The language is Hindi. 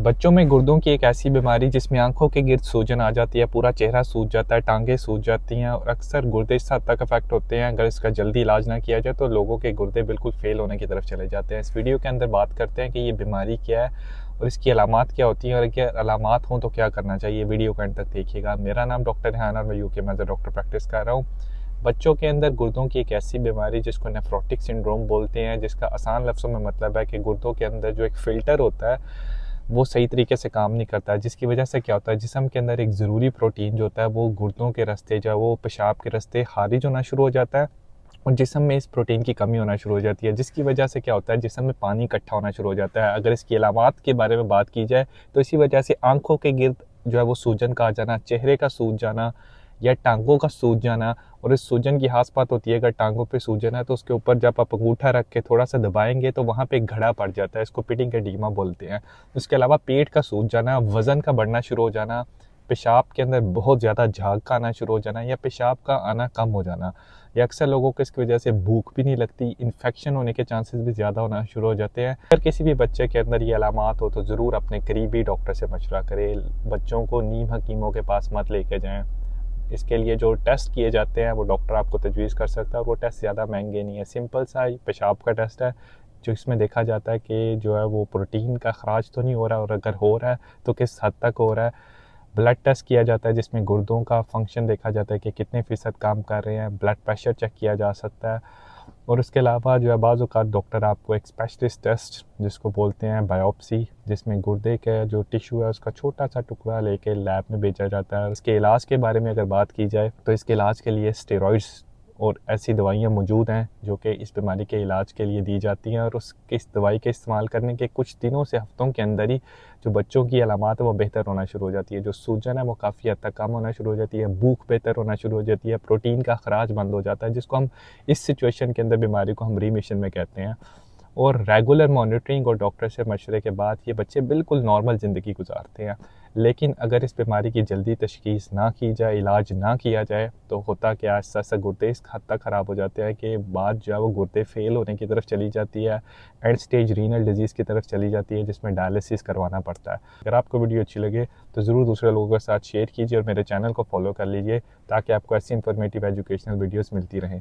बच्चों में गुर्दों की एक ऐसी बीमारी जिसमें आंखों के गिर्द सूजन आ जाती है, पूरा चेहरा सूज जाता है, टांगें सूज जाती हैं और अक्सर गुर्दे इस हद तक अफेक्ट होते हैं। अगर इसका जल्दी इलाज ना किया जाए तो लोगों के गुर्दे बिल्कुल फेल होने की तरफ चले जाते हैं। इस वीडियो के अंदर बात करते हैं कि ये बीमारी क्या है और इसकी अलामात क्या होती हैं और क्या अलामात हों तो क्या करना चाहिए। वीडियो को एंड तक देखिएगा। मेरा नाम डॉक्टर रेहान और मैं यूके में एज अ डॉक्टर प्रैक्टिस कर रहा हूँ। बच्चों के अंदर गुर्दों की एक ऐसी बीमारी जिसको नेफ्रोटिक सिंड्रोम बोलते हैं, जिसका आसान लफ्ज़ों में मतलब है कि गुर्दों के अंदर जो एक फ़िल्टर होता है वो सही तरीके से काम नहीं करता है, जिसकी वजह से क्या होता है, जिस्म के अंदर एक ज़रूरी प्रोटीन जो होता है वो गुर्दों के रास्ते जो है वो पेशाब के रास्ते खारिज होना शुरू हो जाता है और जिस्म में इस प्रोटीन की कमी होना शुरू हो जाती है, जिसकी वजह से क्या होता है, जिस्म में पानी इकट्ठा होना शुरू हो जाता है। अगर इसकी अलामात के बारे में बात की जाए तो इसी वजह से आंखों के गिर्द जो है वो सूजन का आ जाना, चेहरे का सूज जाना या टांगों का सूज जाना। और इस सूजन की खास बात होती है, अगर टांगों पे सूजन है तो उसके ऊपर जब आप अंगूठा रख के थोड़ा सा दबाएंगे तो वहाँ पे एक घड़ा पड़ जाता है, इसको पिटिंग एडिमा बोलते हैं। इसके अलावा पेट का सूज जाना, वज़न का बढ़ना शुरू हो जाना, पेशाब के अंदर बहुत ज़्यादा झाग का आना शुरू हो जाना या पेशाब का आना कम हो जाना, या अक्सर लोगों को इसकी वजह से भूख भी नहीं लगती, इन्फेक्शन होने के चांसेस भी ज़्यादा होना शुरू हो जाते हैं। अगर किसी भी बच्चे के अंदर ये अलामात हो तो ज़रूर अपने करीबी डॉक्टर से मशवरा करें। बच्चों को नीम हकीमों के पास मत लेके जाएँ। इसके लिए जो टेस्ट किए जाते हैं वो डॉक्टर आपको तजवीज़ कर सकता है और वो टेस्ट ज़्यादा महंगे नहीं है। सिंपल सा पेशाब का टेस्ट है जो इसमें देखा जाता है कि जो है वो प्रोटीन का खराज तो नहीं हो रहा, और अगर हो रहा है तो किस हद तक हो रहा है। ब्लड टेस्ट किया जाता है जिसमें गुर्दों का फंक्शन देखा जाता है कि कितने फ़ीसद काम कर रहे हैं। ब्लड प्रेशर चेक किया जा सकता है और उसके अलावा जो है बाज़ औक़ात डॉक्टर आपको एक स्पेशलिस्ट टेस्ट जिसको बोलते हैं बायोप्सी, जिसमें गुर्दे का जो टिश्यू है उसका छोटा सा टुकड़ा लेके लैब में भेजा जाता है। इसके इलाज के बारे में अगर बात की जाए तो इसके इलाज के लिए स्टेरॉइड्स और ऐसी दवाइयाँ मौजूद हैं जो कि इस बीमारी के इलाज के लिए दी जाती हैं, और इस दवाई के इस्तेमाल करने के कुछ दिनों से हफ्तों के अंदर ही जो बच्चों की अलामात है वो बेहतर होना शुरू हो जाती है। जो सूजन है वो काफ़ी हद तक कम होना शुरू हो जाती है, भूख बेहतर होना शुरू हो जाती है, प्रोटीन का खराज बंद हो जाता है, जिसको हम इस सिचुएशन के अंदर बीमारी को हम रीमिशन में कहते हैं। और रेगुलर मॉनिटरिंग और डॉक्टर से मशवरे के बाद ये बच्चे बिल्कुल नॉर्मल ज़िंदगी गुजारते हैं। लेकिन अगर इस बीमारी की जल्दी तशख़ीस ना की जाए, इलाज ना किया जाए तो होता क्या है, आहिस्ता गुर्दे इस हद तक ख़राब हो जाते हैं कि बाद जो है वो गुर्दे फेल होने की तरफ चली जाती है, एंड स्टेज रीनल डिजीज़ की तरफ चली जाती है जिसमें डायलिसिस करवाना पड़ता है। अगर आपको वीडियो अच्छी लगे तो ज़रूर दूसरे लोगों के साथ शेयर कीजिए और मेरे चैनल को फॉलो कर लीजिए ताकि आपको ऐसी इंफॉर्मेटिव एजुकेशनल वीडियोज़ मिलती रहें।